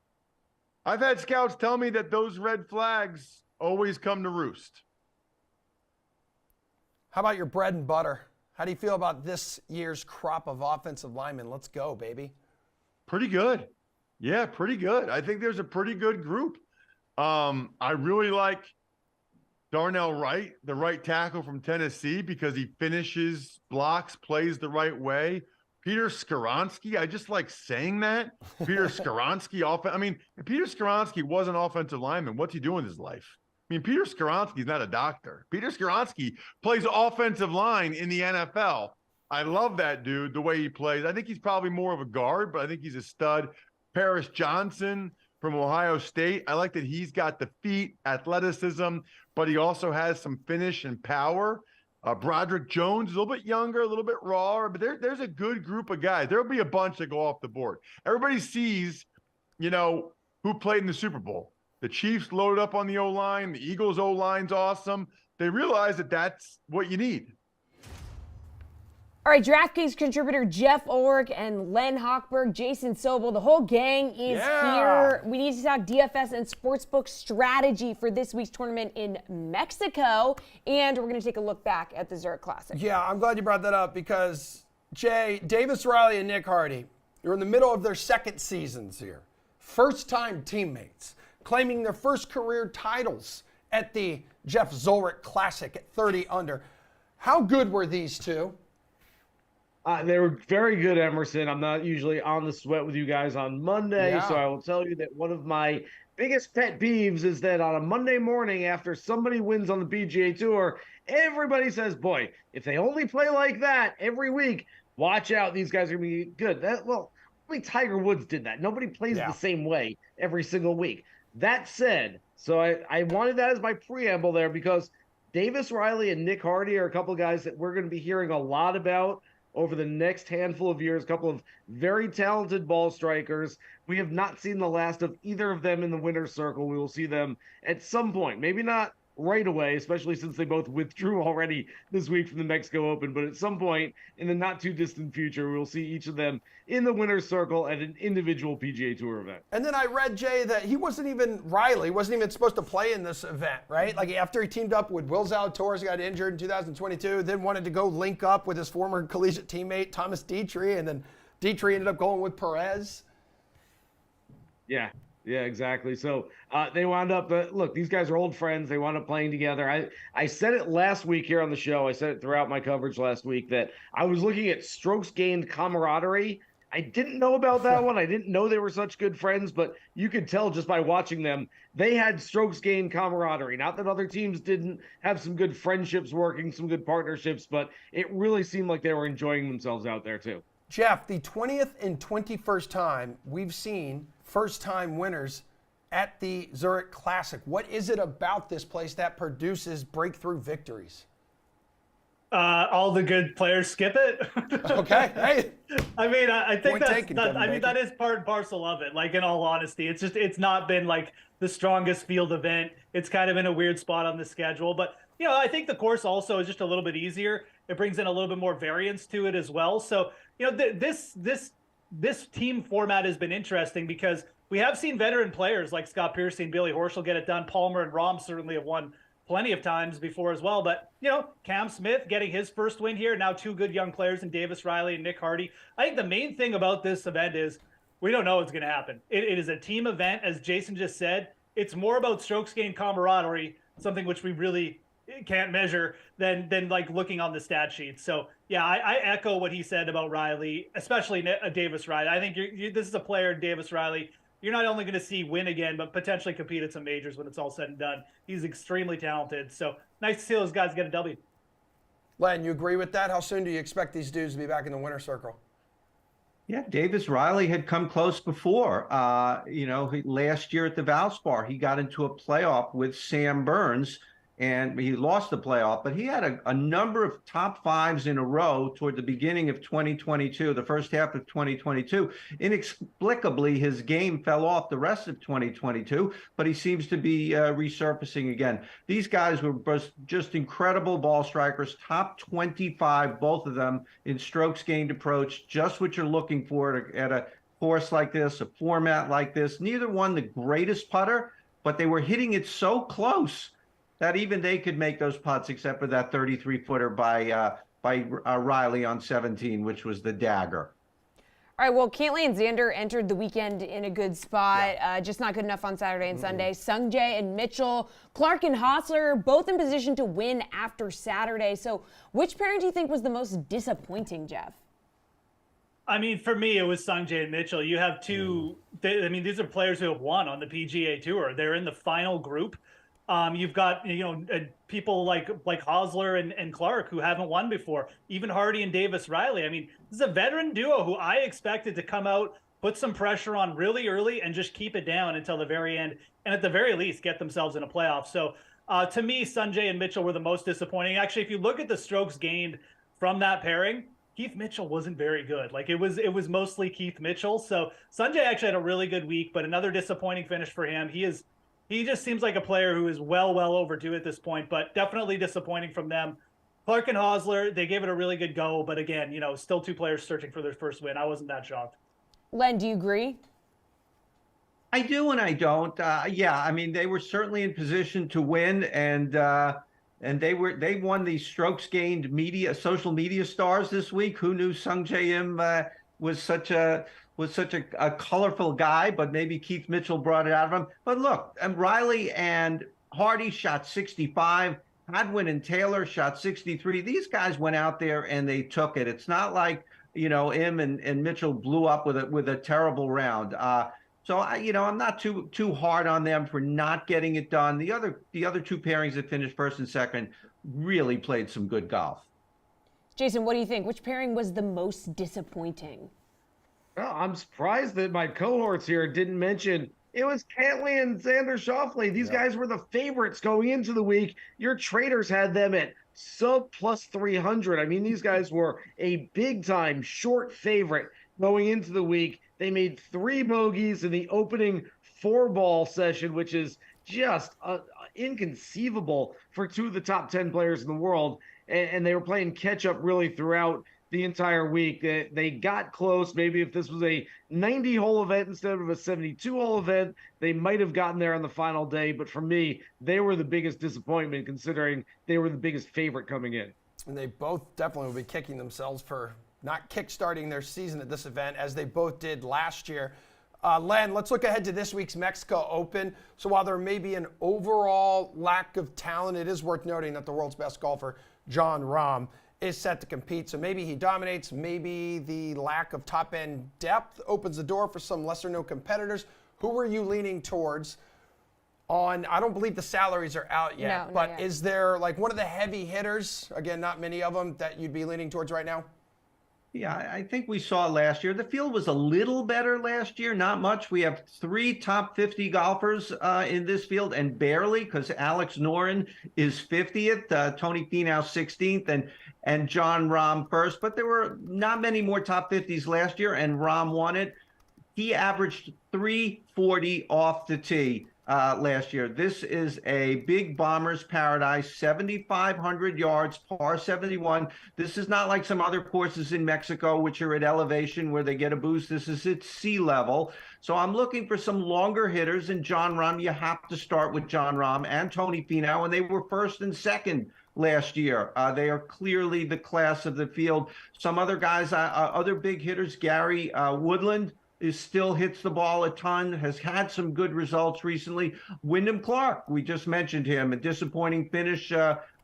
I've had scouts tell me that those red flags always come to roost. How about your bread and butter? How do you feel about this year's crop of offensive linemen? Let's go, baby. Pretty good. Yeah, pretty good. I think there's a pretty good group. I really like Darnell Wright, the right tackle from Tennessee, because he finishes blocks, plays the right way. Peter Skoronski, I just like saying that. Peter Skoronski, I mean, if Peter Skoronski was an offensive lineman, what's he doing in his life? I mean, Peter Skoronski's not a doctor. Peter Skoronski plays offensive line in the NFL. I love that dude, the way he plays. I think he's probably more of a guard, but I think he's a stud. Paris Johnson from Ohio State. I like that he's got the feet, athleticism, but he also has some finish and power. Broderick Jones is a little bit younger, a little bit rawer, but there's a good group of guys. There'll be a bunch that go off the board. Everybody sees, you know, who played in the Super Bowl. The Chiefs loaded up on the O-line. The Eagles' O-line's awesome. They realize that that's what you need. All right, DraftKings contributor Jeff Ulrich and Len Hochberg, Jason Sobel, the whole gang is here. We need to talk DFS and sportsbook strategy for this week's tournament in Mexico, and we're going to take a look back at the Zurich Classic. Yeah, I'm glad you brought that up because, Jay, Davis Riley and Nick Hardy, they're in the middle of their second seasons here. First-time teammates, claiming their first career titles at the Jeff Zurich Classic at 30 under. How good were these two? They were very good, Emerson. I'm not usually on the sweat with you guys on Monday, so I will tell you that one of my biggest pet peeves is that on a Monday morning after somebody wins on the PGA Tour, everybody says, boy, if they only play like that every week, watch out, these guys are going to be good. Only Tiger Woods did that. Nobody plays the same way every single week. That said, so I wanted that as my preamble there because Davis Riley and Nick Hardy are a couple of guys that we're going to be hearing a lot about over the next handful of years, a couple of very talented ball strikers. We have not seen the last of either of them in the winner's circle. We will see them at some point, maybe not right away, especially since they both withdrew already this week from the Mexico Open, but at some point in the not too distant future, we'll see each of them in the winner's circle at an individual PGA Tour event. And then I read, Jay, that Riley wasn't even supposed to play in this event, right? Like after he teamed up with Will Zalatoris, got injured in 2022, then wanted to go link up with his former collegiate teammate, Thomas Dietrich, and then Dietrich ended up going with Perez. Yeah, exactly. So they wound up, look, these guys are old friends. They wound up playing together. I said it last week here on the show. I said it throughout my coverage last week that I was looking at strokes gained camaraderie. I didn't know about that one. I didn't know they were such good friends, but you could tell just by watching them, they had strokes gained camaraderie. Not that other teams didn't have some good friendships working, some good partnerships, but it really seemed like they were enjoying themselves out there too. Jeff, the 20th and 21st time we've seen first-time winners at the Zurich Classic. What is it about this place that produces breakthrough victories? All the good players skip it. Okay. Hey. I mean, I think that is part and parcel of it. Like, in all honesty, it's not been like the strongest field event. It's kind of in a weird spot on the schedule. But, I think the course also is just a little bit easier. It brings in a little bit more variance to it as well. So, this team format has been interesting because we have seen veteran players like Scott Piercy and Billy Horschel get it done. Palmer and Rahm certainly have won plenty of times before as well. But, Cam Smith getting his first win here. Now 2 good young players in Davis Riley and Nick Hardy. I think the main thing about this event is we don't know what's going to happen. It is a team event, as Jason just said. It's more about strokes gained camaraderie, something which we really can't measure than like looking on the stat sheet. So, yeah, I echo what he said about Riley, especially Davis Riley. I think this is a player, Davis Riley, you're not only going to see win again, but potentially compete at some majors when it's all said and done. He's extremely talented. So nice to see those guys get a W. Len, you agree with that? How soon do you expect these dudes to be back in the winner's circle? Yeah, Davis Riley had come close before. Last year at the Valspar, he got into a playoff with Sam Burns, and he lost the playoff, but he had a number of top 5s in a row toward the beginning of 2022, the first half of 2022. Inexplicably, his game fell off the rest of 2022, but he seems to be resurfacing again. These guys were just incredible ball strikers, top 25, both of them, in strokes gained approach, just what you're looking for at a course like this, a format like this. Neither one the greatest putter, but they were hitting it so close that even they could make those putts, except for that 33-footer by Riley on 17, which was the dagger. All right, well, Cantlay and Xander entered the weekend in a good spot, just not good enough on Saturday and Sunday. Sungjae and Mitchell, Clark and Hosler, both in position to win after Saturday. So which pairing do you think was the most disappointing, Jeff? I mean, for me, it was Sungjae and Mitchell. You have two, these are players who have won on the PGA Tour. They're in the final group. You've got, people like Hosler and Clark who haven't won before, even Hardy and Davis Riley. I mean, this is a veteran duo who I expected to come out, put some pressure on really early and just keep it down until the very end. And at the very least, get themselves in a playoff. So to me, Sungjae and Mitchell were the most disappointing. Actually, if you look at the strokes gained from that pairing, Keith Mitchell wasn't very good. Like it was mostly Keith Mitchell. So Sungjae actually had a really good week, but another disappointing finish for him. He just seems like a player who is well overdue at this point, but definitely disappointing from them. Clark and Hosler, they gave it a really good go, but again, still 2 players searching for their first win. I wasn't that shocked. Len, do you agree? I do and I don't. They were certainly in position to win, and they won the strokes gained social media stars this week. Who knew Sungjae Im was such a colorful guy, but maybe Keith Mitchell brought it out of him. But look, Riley and Hardy shot 65. Hadwin and Taylor shot 63. These guys went out there and they took it. It's not like, Im and Mitchell blew up with a terrible round. So I'm not too hard on them for not getting it done. The other 2 pairings that finished first and second really played some good golf. Jason, what do you think? Which pairing was the most disappointing? Well, I'm surprised that my cohorts here didn't mention it was Cantlay and Xander Schauffele. These guys were the favorites going into the week. Your traders had them at sub plus 300. I mean, these guys were a big-time short favorite going into the week. They made 3 bogeys in the opening 4-ball session, which is just inconceivable for 2 of the top 10 players in the world. And they were playing catch-up really throughout the entire week. They got close. Maybe if this was a 90-hole event instead of a 72-hole event, they might have gotten there on the final day. But for me, they were the biggest disappointment considering they were the biggest favorite coming in. And they both definitely will be kicking themselves for not kickstarting their season at this event, as they both did last year. Len, let's look ahead to this week's Mexico Open. So while there may be an overall lack of talent, it is worth noting that the world's best golfer, Jon Rahm, is set to compete. So maybe he dominates, maybe the lack of top-end depth opens the door for some lesser-known competitors. Who are you leaning towards on? I don't believe the salaries are out yet, no, but not yet. Is there like one of the heavy hitters, again, not many of them, that you'd be leaning towards right now? Yeah, I think we saw last year. The field was a little better last year, not much. We have 3 top 50 golfers in this field, and barely, because Alex Noren is 50th, Tony Finau 16th, and John Rahm first. But there were not many more top 50s last year, and Rahm won it. He averaged 340 off the tee last year. This is a big bomber's paradise, 7,500 yards, par 71. This is not like some other courses in Mexico, which are at elevation where they get a boost. This is at sea level. So I'm looking for some longer hitters. And John Rahm, you have to start with John Rahm and Tony Finau, and they were first and second last year. They are clearly the class of the field. Some other guys, other big hitters, Gary Woodland, still hits the ball a ton, has had some good results recently. Wyndham Clark, we just mentioned him, a disappointing finish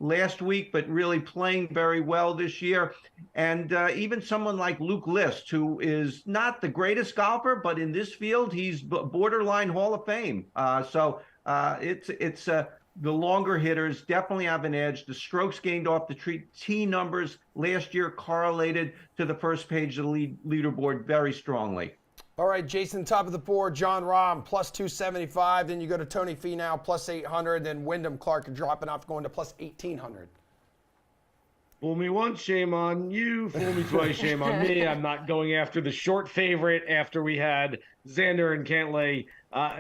last week, but really playing very well this year. And even someone like Luke List, who is not the greatest golfer, but in this field, he's borderline Hall of Fame. So it's the longer hitters definitely have an edge. The strokes gained off the tee numbers last year correlated to the first page of the leaderboard very strongly. All right, Jason, top of the board, John Rahm, plus 275. Then you go to Tony Finau, plus 800. Then Wyndham Clark dropping off, going to plus 1,800. Fool me once, shame on you. Fool me twice, shame on me. I'm not going after the short favorite after we had Xander and Cantlay.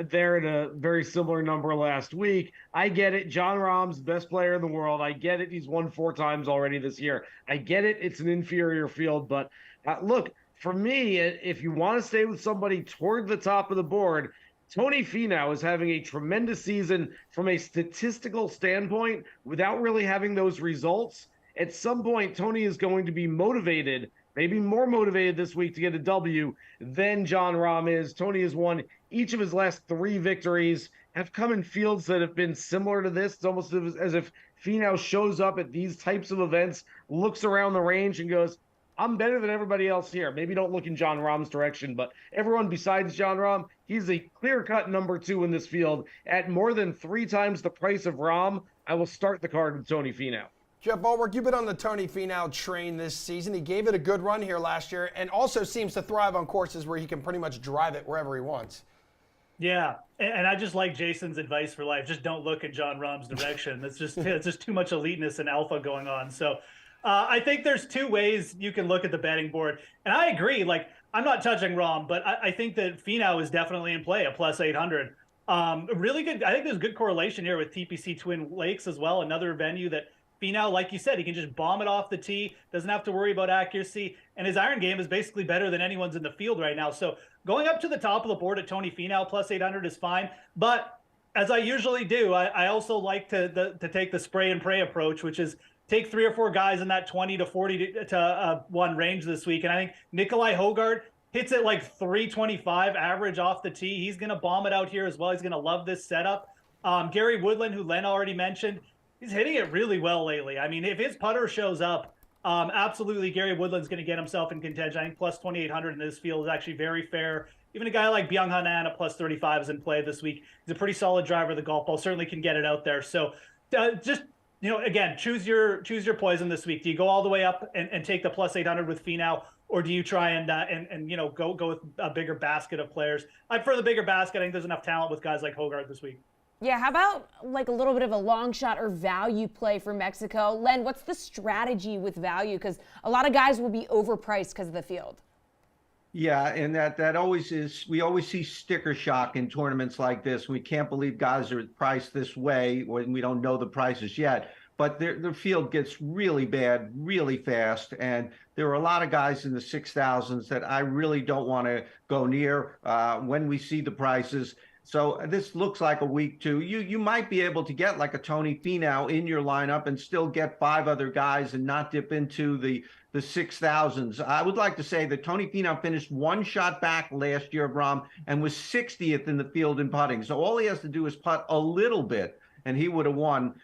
They're at a very similar number last week. I get it. John Rahm's best player in the world. I get it. He's won 4 times already this year. I get it. It's an inferior field. But look, for me, if you want to stay with somebody toward the top of the board, Tony Finau is having a tremendous season from a statistical standpoint without really having those results. At some point, Tony is going to be motivated, maybe more motivated this week to get a W than John Rahm is. Tony has won each of his last 3 victories, have come in fields that have been similar to this. It's almost as if Finau shows up at these types of events, looks around the range and goes, I'm better than everybody else here. Maybe don't look in John Rahm's direction, but everyone besides John Rahm, he's a clear-cut number 2 in this field. At more than 3 times the price of Rahm, I will start the card with Tony Finau. Jeff Bulwark, you've been on the Tony Finau train this season. He gave it a good run here last year and also seems to thrive on courses where he can pretty much drive it wherever he wants. Yeah, and I just like Jason's advice for life. Just don't look in John Rahm's direction. It's just too much eliteness and alpha going on. So I think there's 2 ways you can look at the betting board. And I agree, like, I'm not touching Rahm, but I think that Finau is definitely in play at plus 800. Really good. I think there's good correlation here with TPC Twin Lakes as well, another venue that Finau, like you said, he can just bomb it off the tee, doesn't have to worry about accuracy, and his iron game is basically better than anyone's in the field right now. So going up to the top of the board at Tony Finau plus 800 is fine. But as I usually do, I also like to take the spray and pray approach, which is take 3 or 4 guys in that 20 to 40 to 1 range this week. And I think Nikolai Hogard hits it like 325 average off the tee. He's going to bomb it out here as well. He's going to love this setup. Gary Woodland, who Len already mentioned, he's hitting it really well lately. I mean, if his putter shows up, absolutely Gary Woodland's going to get himself in contention. I think plus 2,800 in this field is actually very fair. Even a guy like Byung-Hun An at plus 35 is in play this week. He's a pretty solid driver of the golf ball, certainly can get it out there. So just, again, choose your poison this week. Do you go all the way up and take the plus 800 with Finau, or do you try and go with a bigger basket of players? I prefer the bigger basket. I think there's enough talent with guys like Hogard this week. Yeah, how about like a little bit of a long shot or value play for Mexico? Len, what's the strategy with value? Because a lot of guys will be overpriced because of the field. Yeah, and that always is. We always see sticker shock in tournaments like this. We can't believe guys are priced this way when we don't know the prices yet. But the field gets really bad really fast, and there are a lot of guys in the 6,000s that I really don't want to go near when we see the prices. So this looks like a week 2. You might be able to get like a Tony Finau in your lineup and still get 5 other guys and not dip into the 6,000s. I would like to say that Tony Finau finished 1 shot back last year of Rahm and was 60th in the field in putting. So all he has to do is putt a little bit, and he would have won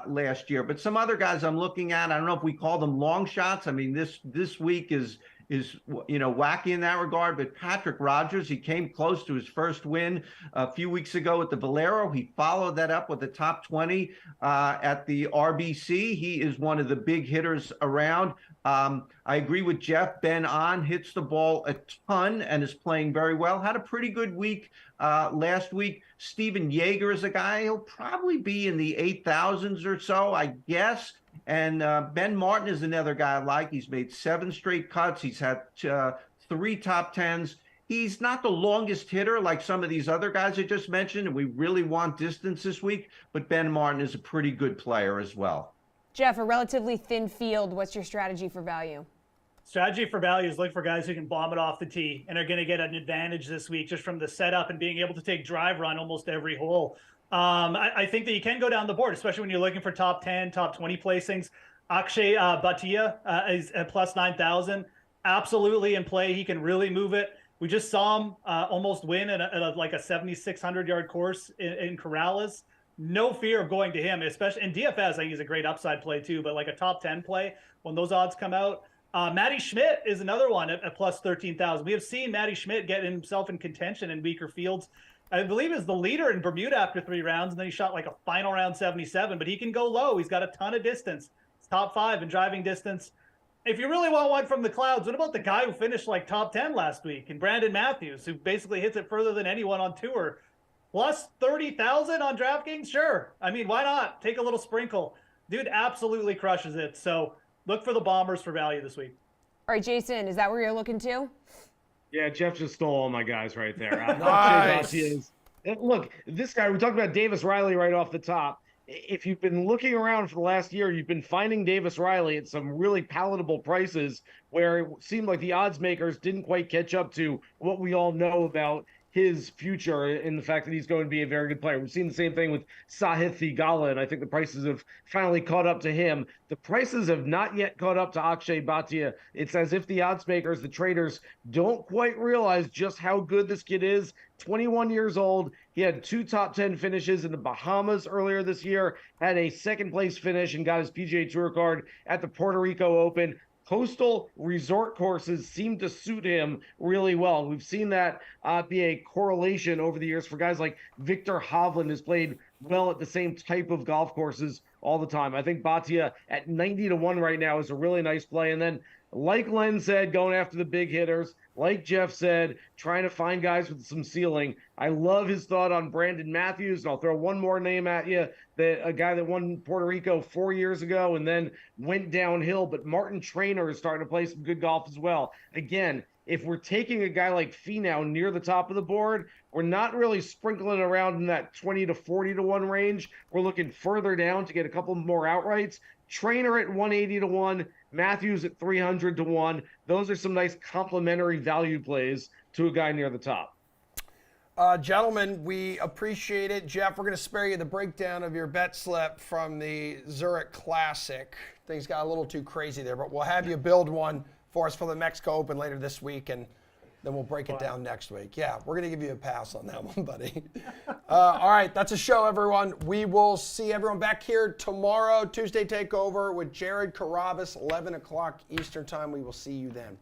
last year. But some other guys I'm looking at, I don't know if we call them long shots. I mean, this week is is, wacky in that regard. But Patrick Rogers, he came close to his first win a few weeks ago at the Valero. He followed that up with the top 20 at the RBC. He is one of the big hitters around. I agree with Jeff. Ben On hits the ball a ton and is playing very well. Had a pretty good week last week. Steven Yeager is a guy, he'll probably be in the 8,000s or so, I guess. And Ben Martin is another guy I like. He's made 7 straight cuts. He's had 3 top 10s. He's not the longest hitter like some of these other guys I just mentioned, and we really want distance this week, but Ben Martin is a pretty good player as well. Jeff, a relatively thin field. What's your strategy for value? Strategy for value is look for guys who can bomb it off the tee and are going to get an advantage this week just from the setup and being able to take drive run almost every hole. I think that you can go down the board, especially when you're looking for top 10, top 20 placings. Akshay Bhatia is at plus 9,000. Absolutely in play. He can really move it. We just saw him almost win at a 7,600-yard course in Corrales. No fear of going to him, especially in DFS. I think he's a great upside play too, but like a top 10 play when those odds come out. Matty Schmidt is another one at plus 13,000. We have seen Matty Schmidt get himself in contention in weaker fields. I believe is the leader in Bermuda after 3 rounds, and then he shot like a final round 77, but he can go low. He's got a ton of distance. He's top 5 in driving distance. If you really want one from the clouds, what about the guy who finished like top 10 last week, and Brandon Matthews, who basically hits it further than anyone on tour? Plus 30,000 on DraftKings? Sure. I mean, why not? Take a little sprinkle. Dude absolutely crushes it. So look for the Bombers for value this week. All right, Jason, is that where you're looking to? Yeah, Jeff just stole all my guys right there. Nice. Look, this guy, we talked about Davis Riley right off the top. If you've been looking around for the last year, you've been finding Davis Riley at some really palatable prices where it seemed like the odds makers didn't quite catch up to what we all know about his future and the fact that he's going to be a very good player. We've seen the same thing with Sahith Theegala, and I think the prices have finally caught up to him. The prices have not yet caught up to Akshay Bhatia. It's as if the odds makers, the traders, don't quite realize just how good this kid is. 21 years old. He had 2 top 10 finishes in the Bahamas earlier this year, had a second place finish and got his PGA Tour card at the Puerto Rico Open. Coastal resort courses seem to suit him really well. We've seen that be a correlation over the years for guys like Victor Hovland, who's played well at the same type of golf courses all the time. I think Bhatia at 90-1 right now is a really nice play. And then, like Len said, going after the big hitters. Like Jeff said, trying to find guys with some ceiling. I love his thought on Brandon Matthews, and I'll throw one more name at you, that a guy that won Puerto Rico 4 years ago and then went downhill. But Martin Traynor is starting to play some good golf as well. Again, if we're taking a guy like Finau near the top of the board, we're not really sprinkling around in that 20 to 40-1 range. We're looking further down to get a couple more outrights. Traynor at 180-1, Matthews at 300-1. Those are some nice complementary value plays to a guy near the top. Gentlemen, we appreciate it. Jeff, we're going to spare you the breakdown of your bet slip from the Zurich Classic. Things got a little too crazy there, but we'll have you build one for us for the Mexico Open later this week, and then we'll break it down next week. Yeah, we're going to give you a pass on that one, buddy. All right, that's a show, everyone. We will see everyone back here tomorrow, Tuesday Takeover with Jared Carabas, 11 o'clock Eastern Time. We will see you then.